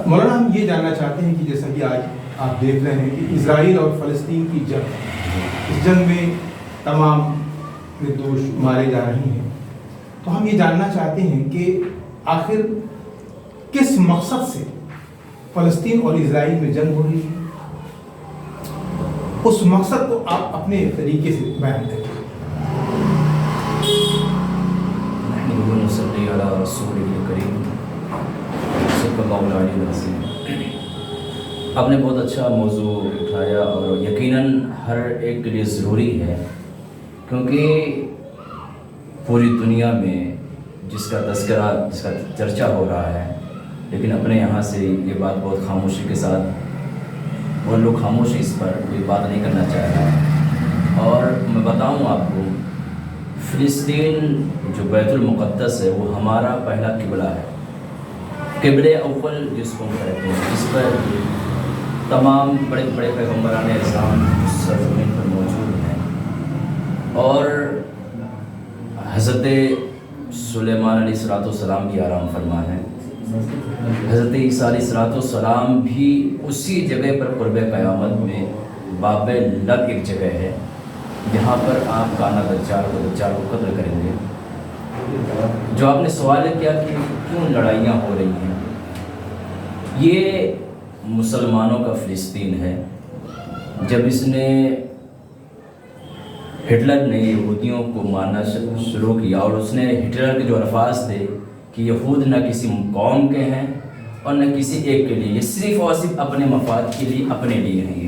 مولانا ہم یہ جاننا چاہتے ہیں کہ جیسا کہ آج آپ دیکھ رہے ہیں کہ اسرائیل اور فلسطین کی جنگ، اس جنگ میں تمام نردوش مارے جا رہے ہیں، تو ہم یہ جاننا چاہتے ہیں کہ آخر کس مقصد سے فلسطین اور اسرائیل میں جنگ ہو رہی ہے، اس مقصد کو آپ اپنے طریقے سے بیان کریں۔ آپ نے بہت اچھا موضوع اٹھایا اور یقیناً ہر ایک کے لیے ضروری ہے، کیونکہ پوری دنیا میں جس کا تذکرہ، جس کا چرچا ہو رہا ہے، لیکن اپنے یہاں سے یہ بات بہت خاموشی کے ساتھ اور لوگ خاموش اس پر کوئی بات نہیں کرنا چاہ رہا۔ اور میں بتاؤں آپ کو، فلسطین جو بیت المقدس ہے وہ ہمارا پہلا قبلہ ہے، قبلہ اول جس کو کہتے ہیں، جس پر تمام بڑے بڑے پیغمبران اسلام اس سرزمین پر موجود ہیں، اور حضرت سلیمان علیہ السلام بھی آرام فرما ہے، حضرت عیسیٰ علیہ السلام بھی اسی جگہ پر قرب قیامت میں باب لد ایک جگہ ہے جہاں پر آپ کانا دجال کو قتل کریں گے۔ جو آپ نے سوال کیا کہ کیوں لڑائیاں ہو رہی ہیں، یہ مسلمانوں کا فلسطین ہے۔ جب اس نے ہٹلر نے یہودیوں کو مارنا شروع کیا، اور اس نے ہٹلر کے جو الفاظ تھے کہ یہود نہ کسی قوم کے ہیں اور نہ کسی ایک کے لیے، یہ صرف اور صرف اپنے مفاد کے لیے، اپنے لیے ہیں۔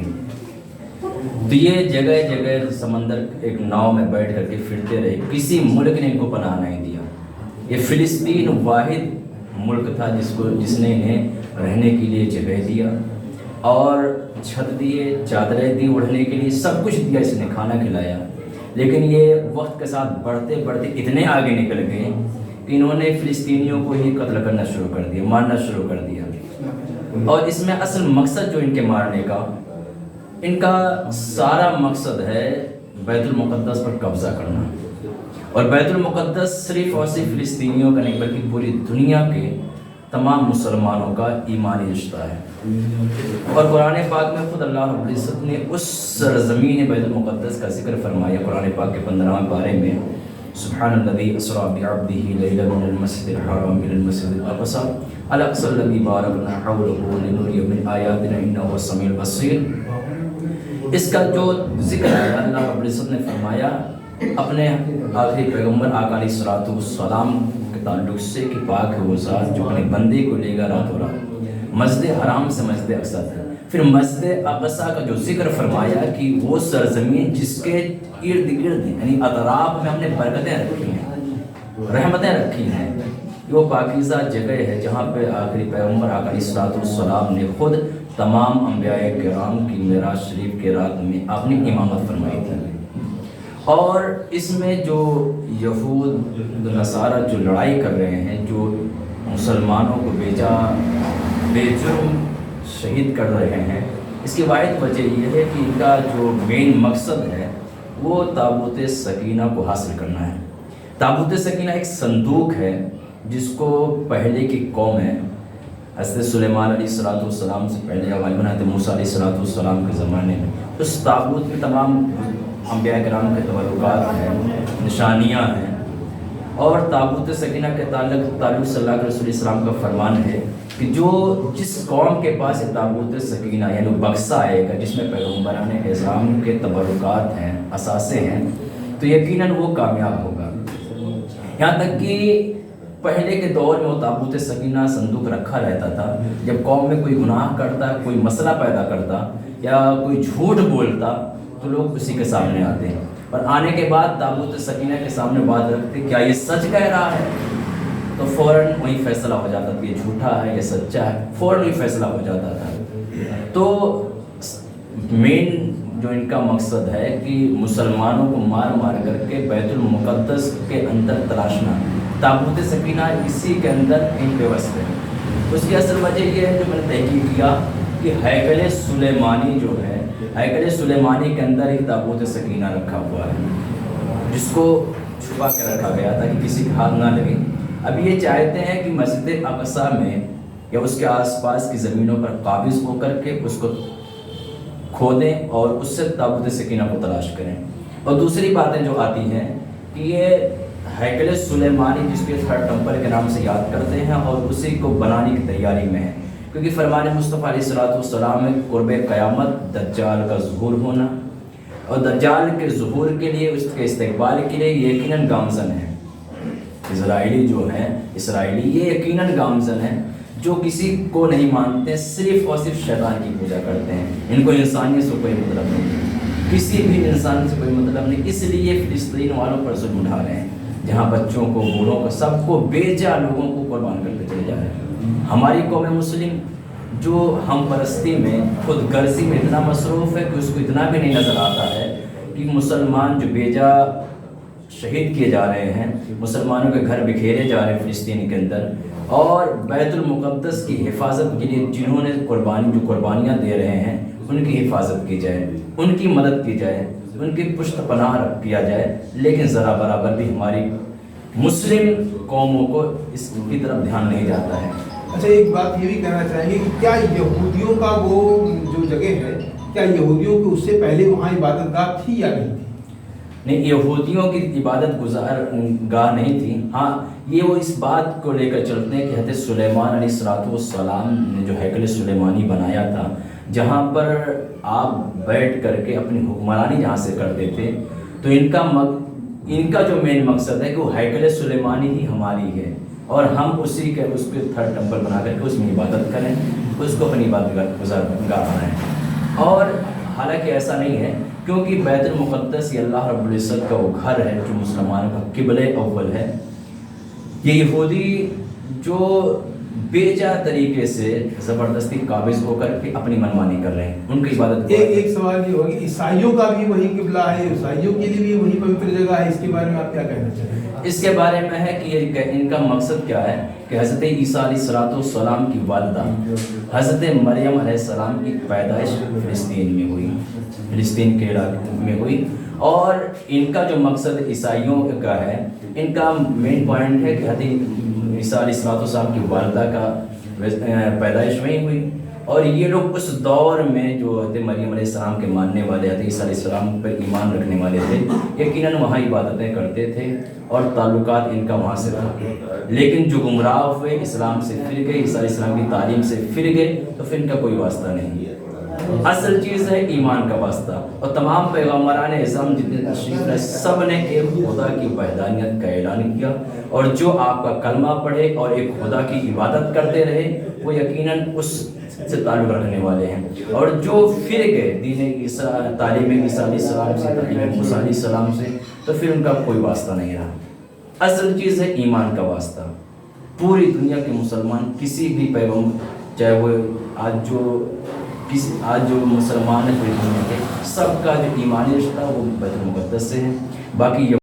تو یہ جگہ جگہ سمندر ایک ناؤ میں بیٹھ کر کے پھرتے رہے، کسی ملک نے ان کو پناہ نہیں دیا۔ یہ فلسطین واحد ملک تھا جس نے انہیں رہنے کے لیے جگہ دیا اور چھت دیے، چادریں دی اوڑھنے کے لیے، سب کچھ دیا، اس نے کھانا کھلایا۔ لیکن یہ وقت کے ساتھ بڑھتے بڑھتے اتنے آگے نکل گئے کہ انہوں نے فلسطینیوں کو ہی قتل کرنا شروع کر دیا، مارنا شروع کر دیا۔ اور اس میں اصل مقصد جو ان کے مارنے کا، ان کا سارا مقصد ہے بیت المقدس پر قبضہ کرنا، اور بیت المقدس صرف اور صرف فلسطینیوں کا نہیں بلکہ پوری دنیا کے تمام مسلمانوں کا ایمانی رشتہ ہے۔ اور قرآن پاک میں خود اللہ رب العزت نے اس سرزمین بیت المقدس کا ذکر فرمایا قرآن پاک کے 15ویں پارے میں، سبحان الذی اسریٰ بعبدہ لیلا من المسجد الحرام الی المسجد الاقصی الاقصی الذی بارکنا حولہ لنریہ من آیاتنا انہ هو السمیع البصیر۔ اس کا جو ذکر ہے اللہ رب العزت نے فرمایا اپنے آخری پیغمبر آقا علیہ السلام کے تعلق سے کہ پاک ہے وہ ذات جو اپنے بندے کو لے گا راتوں رات مسجد حرام سے مسجد اقصی تک۔ پھر مسجد اقصی کا جو ذکر فرمایا کہ وہ سرزمین جس کے ارد گرد یعنی اطراف میں ہم نے برکتیں رکھی ہیں، رحمتیں رکھی ہیں، وہ پاکیزہ جگہ ہے جہاں پہ آخری پیغمبر آقا علیہ السلام نے خود تمام انبیاء کرام کی معراج شریف کے رات میں اپنی امامت فرمائی تھی۔ اور اس میں جو یہود نصارہ جو لڑائی کر رہے ہیں، جو مسلمانوں کو بے جرم شہید کر رہے ہیں، اس کی واحد وجہ یہ ہے کہ ان کا جو مین مقصد ہے وہ تابوت سکینہ کو حاصل کرنا ہے۔ تابوت سکینہ ایک صندوق ہے جس کو پہلے کی قومیں حضرت سلیمان علیہ السلام سے پہلے غالباً حضرت موسیٰ علیہ السلام کے زمانے میں اس تابوت میں تمام انبیاء کرام کے تبرکات ہیں، نشانیاں ہیں، اور تابوت سکینہ کے تعلق صلی اللہ علیہ وسلم کا فرمان ہے کہ جس قوم کے پاس یہ تابوت سکینہ یعنی بکسہ آئے گا جس میں پیغمبران اعظام کے تبرکات ہیں، اثاثے ہیں، تو یقیناً وہ کامیاب ہوگا۔ یہاں تک کہ پہلے کے دور میں وہ تابوت سکینہ صندوق رکھا رہتا تھا، جب قوم میں کوئی گناہ کرتا، کوئی مسئلہ پیدا کرتا یا کوئی جھوٹ بولتا تو لوگ اسی کے سامنے آتے ہیں، اور آنے کے بعد تابوت سکینہ کے سامنے بات رکھتے کیا یہ سچ کہہ رہا ہے، تو فوراً وہی فیصلہ ہو جاتا کہ یہ جھوٹا ہے یہ سچا ہے، فوراً وہی فیصلہ ہو جاتا تھا۔ تو مین جو ان کا مقصد ہے کہ مسلمانوں کو مار مار کر کے بیت المقدس کے اندر تلاشنا، تابوت سکینہ اسی کے اندر ان پہ وصف ہے۔ اس کی اصل وجہ یہ ہے جو میں نے تحقیق کیا کہ ہیکل سلیمانی جو ہے، ہیکل سلیمانی کے اندر ہی تابوت سکینہ رکھا ہوا ہے، جس کو چھپا کے رکھا گیا تھا کہ کسی کے ہاتھ نہ لگے۔ اب یہ چاہتے ہیں کہ مسجد اقصی میں یا اس کے آس پاس کی زمینوں پر قابض ہو کر کے اس کو کھودیں اور اس سے تابوت سکینہ کو تلاش کریں۔ اور دوسری باتیں جو آتی ہیں کہ یہ ہیکل سلیمانی جس کے تھرڈ ٹیمپل کے نام سے یاد کرتے ہیں اور اسی کو بنانے کی تیاری میں ہیں، کیونکہ فرمان مصطفیٰ علیہ الصلوۃ میں قرب قیامت دجال کا ظہور ہونا اور دجال کے ظہور کے لیے اس کے استقبال کے لیے یقیناً گامزن ہے۔ اسرائیلی جو ہیں یہ یقیناً گامزن ہیں، جو کسی کو نہیں مانتے، صرف اور صرف شیطان کی پوجا کرتے ہیں۔ ان کو انسانیت سے کوئی مطلب نہیں، کسی بھی انسان سے کوئی مطلب نہیں، اس لیے فلسطین والوں پر ظلم اٹھا رہے ہیں، جہاں بچوں کو، بوڑھوں کو، سب کو بیجا لوگوں کو قربان کرتے چلے جا رہے ہیں۔ ہماری قوم مسلم جو ہم پرستی میں، خود غرضی میں اتنا مصروف ہے کہ اس کو اتنا بھی نہیں نظر آتا ہے کہ مسلمان جو بیجا شہید کیے جا رہے ہیں، مسلمانوں کے گھر بکھیرے جا رہے ہیں فلسطین کے اندر، اور بیت المقدس کی حفاظت کے لیے جنہوں نے قربانیاں دے رہے ہیں ان کی حفاظت کی جائے، ان کی مدد کی جائے، ان کی پشت پناہ کیا جائے، لیکن ذرا برابر بھی ہماری مسلم قوموں کو اس کی طرف دھیان نہیں جاتا ہے۔ اچھا، ایک بات یہ بھی کہنا چاہیں گے کہ کیا یہودیوں کا وہ جو جگہ ہے، کیا یہودیوں کو اس سے پہلے وہاں عبادت گاہ تھی یا نہیں تھی؟ نہیں، یہودیوں کی عبادت گاہ نہیں تھی۔ ہاں، یہ وہ اس بات کو لے کر چلتے ہیں کہ حضرت سلیمان علیہ السلام نے جو ہیکل سلیمانی بنایا تھا، جہاں پر آپ بیٹھ کر کے اپنی حکمرانی جہاں سے کرتے تھے، تو ان کا جو مین مقصد ہے کہ وہ ہیکل سلیمانی ہی ہماری ہے اور ہم اس کے تھرڈ ٹیمپل بنا کر کے اس میں عبادت کریں، اس کو اپنی عبادت گاہ بنائیں۔ اور حالانکہ ایسا نہیں ہے، کیونکہ بیت المقدس یہ اللہ رب العزت کا وہ گھر ہے جو مسلمانوں کا قبلہ اول ہے۔ یہ یہودی جو بیجا طریقے سے زبردستی قابض ہو کر کے اپنی منمانی کر رہے ہیں، ان کی عبادت ایک سوال یہ ہوگا کہ عیسائیوں کا بھی وہی قبلہ ہے، عیسائیوں کے لیے بھی وہی پوتر جگہ ہے، اس کے بارے میں آپ کیا کہنا چاہیں گے؟ اس کے بارے میں ہے کہ ان کا مقصد کیا ہے کہ حضرت عیسیٰ علیہ السلام کی والدہ حضرت مریم علیہ السلام کی پیدائش فلسطین میں ہوئی، فلسطین کے علاقے میں ہوئی، اور ان کا جو مقصد عیسائیوں کا ہے، ان کا مین پوائنٹ ہے کہ حضرت عیسیٰ علیہ السلام کی والدہ کا پیدائش وہیں ہوئی، اور یہ لوگ اس دور میں جو حضرت مریم علیہ السلام کے ماننے والے، حضرت عیسیٰ علیہ السلام پر ایمان رکھنے والے تھے، یقیناً وہاں عبادتیں کرتے تھے اور تعلقات ان کا وہاں سے تھا۔ لیکن جو گمراہ ہوئے، اسلام سے پھر گئے، عیسیٰ علیہ السلام کی تعلیم سے پھر گئے، تو پھر ان کا کوئی واسطہ نہیں۔ اصل چیز ہے ایمان کا واسطہ، اور تمام پیغمبران اعظم جتنے تشریف لائے سب نے ایک خدا کی وحدانیت کا اعلان کیا، اور جو آپ کا کلمہ پڑھے اور ایک خدا کی عبادت کرتے رہے وہ یقیناً اس سے تعلق رکھنے والے ہیں، اور جو پھر گئے دین تعلیم عیسیٰ علیہ السلام سے، تعلیم موسیٰ علیہ السلام سے، تو پھر ان کا کوئی واسطہ نہیں رہا۔ اصل چیز ہے ایمان کا واسطہ۔ پوری دنیا کے مسلمان کسی بھی پیغمبر، چاہے وہ آج جو مسلمان ہیں پوری دنیا کے، سب کا جو ایمانی رشتہ وہ بیت المقدس سے ہے۔ باقی